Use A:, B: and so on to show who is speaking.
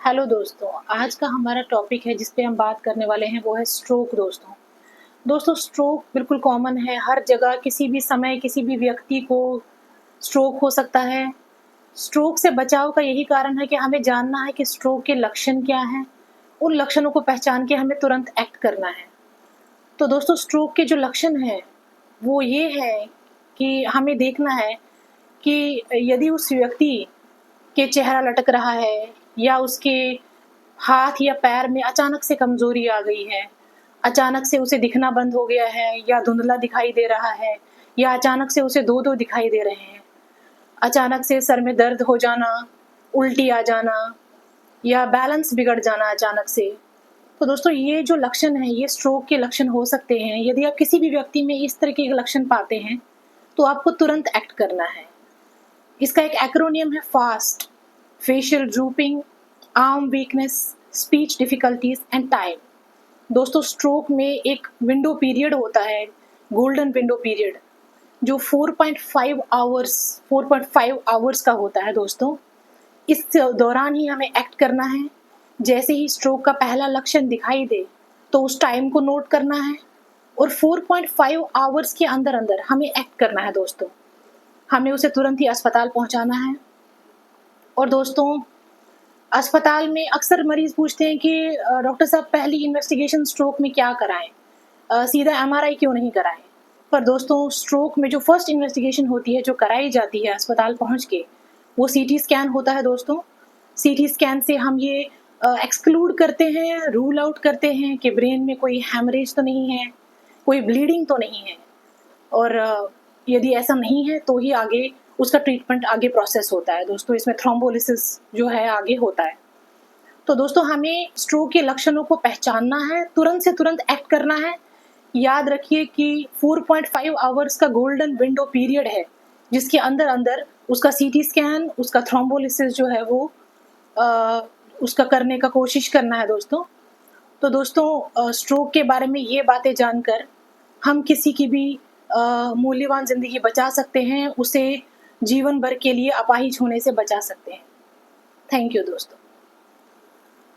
A: Hello दोस्तों, आज का हमारा टॉपिक है जिस पे हम बात करने वाले हैं वो है स्ट्रोक दोस्तों। दोस्तों स्ट्रोक बिल्कुल कॉमन है, हर जगह किसी भी समय किसी भी व्यक्ति को स्ट्रोक हो सकता है। स्ट्रोक से बचाव का यही कारण है कि हमें जानना है कि स्ट्रोक के लक्षण क्या हैं, उन लक्षणों को पहचान के हमें तुरंत एक्ट करना है। तो दोस्तों स्ट्रोक के जो लक्षण हैं वो ये है कि हमें देखना है कि यदि उस व्यक्ति के चेहरा लटक रहा है या उसके हाथ या पैर में अचानक से कमजोरी आ गई है, अचानक से उसे दिखना बंद हो गया है या धुंधला दिखाई दे रहा है या अचानक से उसे दो-दो दिखाई दे रहे हैं, अचानक से सर में दर्द हो जाना, उल्टी आ जाना या बैलेंस बिगड़ जाना अचानक से। तो दोस्तों ये जो लक्षण हैं, ये स्ट्रोक के लक्षण हो सकते हैं। यदि आप किसी भी व्यक्ति में इस तरह के लक्षण पाते हैं, तो आपको तुरंत एक्ट करना है। इसका एक एक्रोनियम है fast, facial drooping, arm weakness, speech difficulties and time. दोस्तों स्ट्रोक में एक विंडो पीरियड होता है, गोल्डन विंडो पीरियड, जो 4.5 आवर्स का होता है दोस्तों। इस दौरान ही हमें एक्ट करना है। जैसे ही स्ट्रोक का पहला लक्षण दिखाई दे तो उस टाइम को नोट करना है और 4.5 आवर्स के अंदर अंदर हमें एक्ट करना है दोस्तों। हमें उसे तुरंत ही अस्पताल पहुंचाना है। और दोस्तों अस्पताल में अक्सर मरीज पूछते हैं कि डॉक्टर साहब पहली इन्वेस्टिगेशन स्ट्रोक में क्या कराएं, सीधा एमआरआई क्यों नहीं कराएं। पर दोस्तों स्ट्रोक में जो फर्स्ट इन्वेस्टिगेशन होती है, जो कराई जाती है अस्पताल पहुंच के, वो सीटी स्कैन होता है दोस्तों। सीटी स्कैन से हम ये एक्सक्लूड करते हैं, रूल आउट करते हैं कि ब्रेन में कोई हैमरेज तो नहीं है, कोई ब्लीडिंग तो नहीं है। और यदि ऐसा नहीं है तो ही आगे उसका ट्रीटमेंट आगे प्रोसेस होता है दोस्तों। इसमें थ्रोम्बोलिसिस जो है आगे होता है। तो दोस्तों हमें स्ट्रोक के लक्षणों को पहचानना है, तुरंत से तुरंत एक्ट करना है। याद रखिए कि 4.5 आवर्स का गोल्डन विंडो पीरियड है, जिसके अंदर अंदर उसका सीटी स्कैन, उसका थ्रोम्बोलिसिस जो है वो उसका करने का कोशिश करना है दोस्तों। तो दोस्तों स्ट्रोक के बारे में ये बातें जानकर हम किसी की भी मूल्यवान ज़िंदगी बचा सकते हैं, उसे जीवन भर के लिए अपाहिज होने से बचा सकते हैं। थैंक यू दोस्तों।